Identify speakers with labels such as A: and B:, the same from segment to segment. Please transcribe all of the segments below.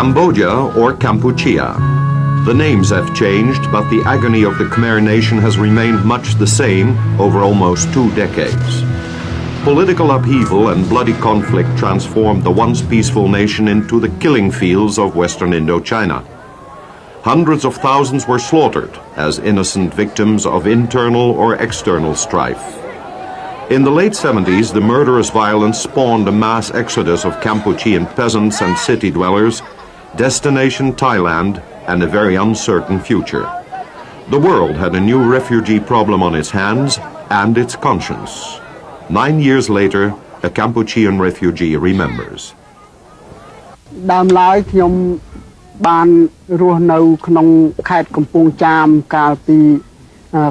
A: Cambodia or Kampuchea. The names have changed, but the agony of the Khmer nation has remained much the same over almost 2 decades. Political upheaval and bloody conflict transformed the once peaceful nation into the killing fields of Western Indochina. Hundreds of thousands were slaughtered as innocent victims of internal or external strife. In the late 70s, the murderous violence spawned a mass exodus of Kampuchean peasants and city dwellers, destination Thailand, and a very uncertain future. The world had a new refugee problem on its hands and its conscience. 9 years later, a Kampuchean refugee remembers.
B: ដើមឡើយខ្ញុំបានរស់នៅក្នុងខេត្តកំពង់ចាមកាលពី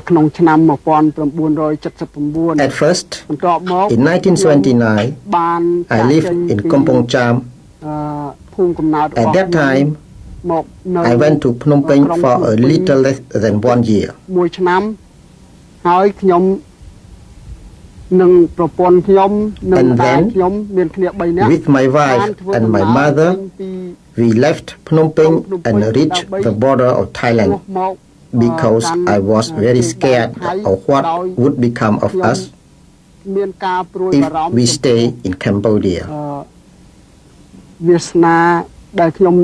B: ក្នុងឆ្នាំ 1979
C: At first, in 1979, I lived in Kampong Cham. At that time, I went to Phnom Penh for a little less than 1 year.
B: មួយឆ្នាំហើយខ្ញុំនឹងប្រពន្ធខ្ញុំនិងតាខ្ញុំមានគ្នា3នាក់
C: With my wife and my mother, we left Phnom Penh and reached the border of Thailand because I was very scared of what would become of us if we stay in Cambodia.
B: វាសនាដែលខ្ញុំ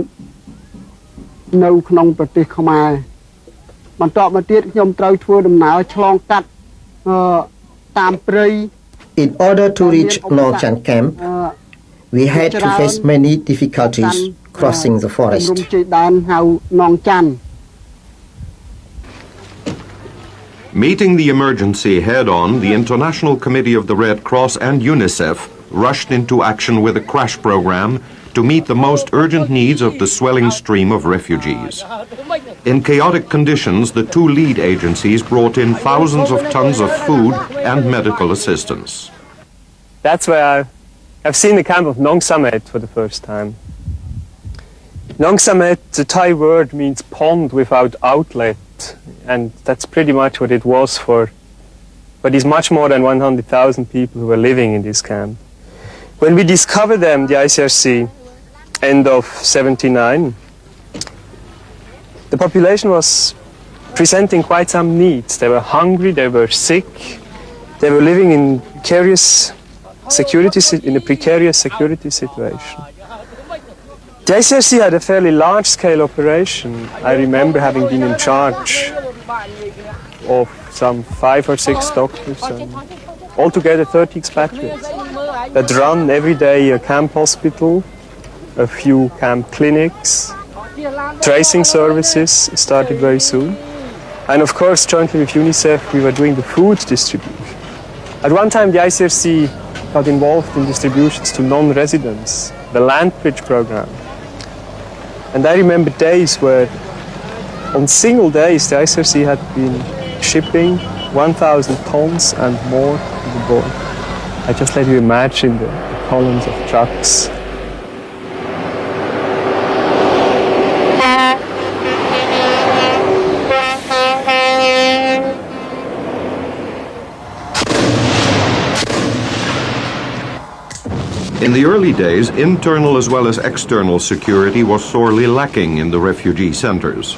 B: នៅក្នុងប្រទេសខ្មែរបន្តមកទៀតខ្ញុំត្រូវធ្វើដំណើរឆ្លងកាត់តាមព្រៃ
C: In order to reach Nong Chan camp, we had to face many difficulties crossing the forest.
A: Meeting the emergency head-on, the International Committee of the Red Cross and UNICEF rushed into action with a crash program to meet the most urgent needs of the swelling stream of refugees. In chaotic conditions, the 2 lead agencies brought in thousands of tons of food and medical assistance.
D: That's where I've seen the camp of Nong Samet for the first time. Nong Samet, the Thai word, means pond without outlet, and that's pretty much what it was for these much more than 100,000 people who were living in this camp. When we discovered them, the ICRC, end of 79, the population was presenting quite some needs. They were hungry, they were sick, they were living in a precarious security situation. The ICRC had a fairly large-scale operation. I remember having been in charge of some 5 or 6 doctors, and altogether 30 expatriates that run every day a camp hospital, a few camp clinics, tracing services started very soon. And of course, jointly with UNICEF, we were doing the food distribution. At one time, the ICRC got involved in distributions to non-residents, the land bridge program. And I remember days where, on single days, the ICRC had been shipping 1,000 tons and more to the border. I just let you imagine the columns of trucks.
A: In the early days, internal as well as external security was sorely lacking in the refugee centers.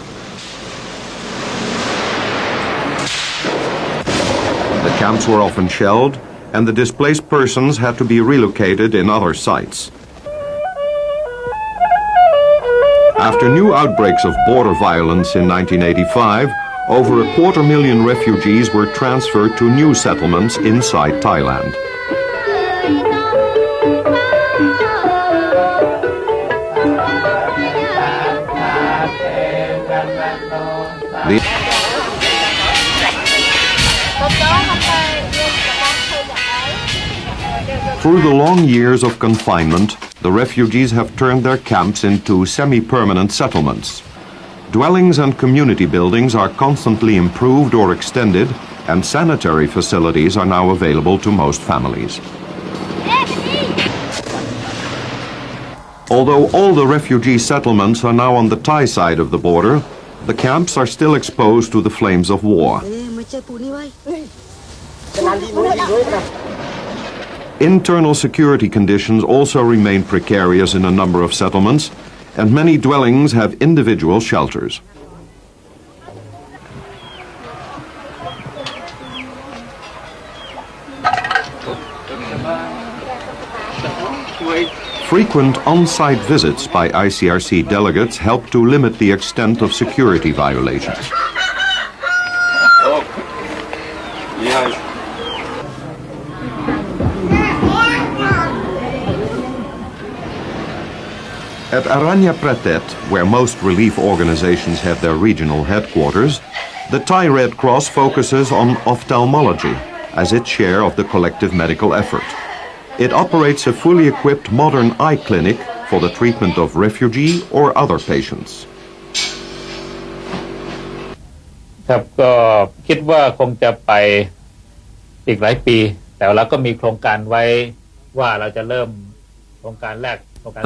A: The camps were often shelled, and the displaced persons had to be relocated in other sites. After new outbreaks of border violence in 1985, over 250,000 refugees were transferred to new settlements inside Thailand. Through the long years of confinement, the refugees have turned their camps into semi-permanent settlements. Dwellings and community buildings are constantly improved or extended, and sanitary facilities are now available to most families. Although all the refugee settlements are now on the Thai side of the border, the camps are still exposed to the flames of war. Internal security conditions also remain precarious in a number of settlements, and many dwellings have individual shelters. Frequent on-site visits by ICRC delegates help to limit the extent of security violations. At Aranya Pretet, where most relief organizations have their regional headquarters, the Thai Red Cross focuses on ophthalmology as its share of the collective medical effort. It operates a fully equipped modern eye clinic for the treatment of refugee or other patients.
E: ครับก็คิดว่าคงจะไปอีกหลายปีแต่เราก็มีโครงการไว้ว่าเราจะเริ่มโครงการแรก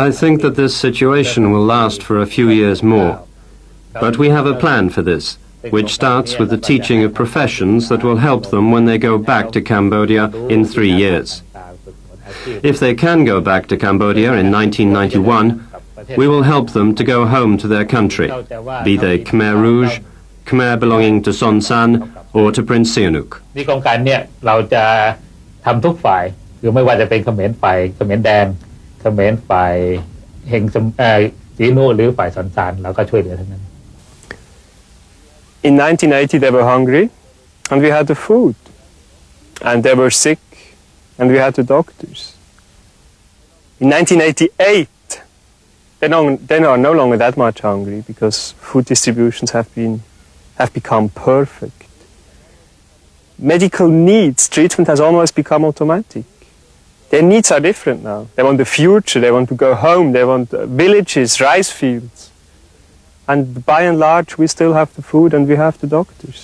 F: I think that this situation will last for a few years more, but we have a plan for this, which starts with the teaching of professions that will help them when they go back to Cambodia in 3 years. If they can go back to Cambodia in 1991, we will help them to go home to their country, be they Khmer Rouge, Khmer belonging to Son San, or to Prince Sihanouk.
E: นี่โครงการเนี่ยเราจะทำทุกฝ่ายคือไม่ว่าจะเป็นเขมรฝ่ายเขมรแดงเขมรฝ่ายเฮงสีนูหรือฝ่ายสอนซานเราก็ช่วยเหลือทั้งนั้น
D: In 1980 they were hungry and we had the food, and they were sick and we had the doctors. In 1988 they are no longer that much hungry because food distributions have become perfect. Medical needs, treatment has almost become automatic. Their needs are different now. They want the future, they want to go home, they want villages, rice fields. And by and large we still have the food and we have the doctors.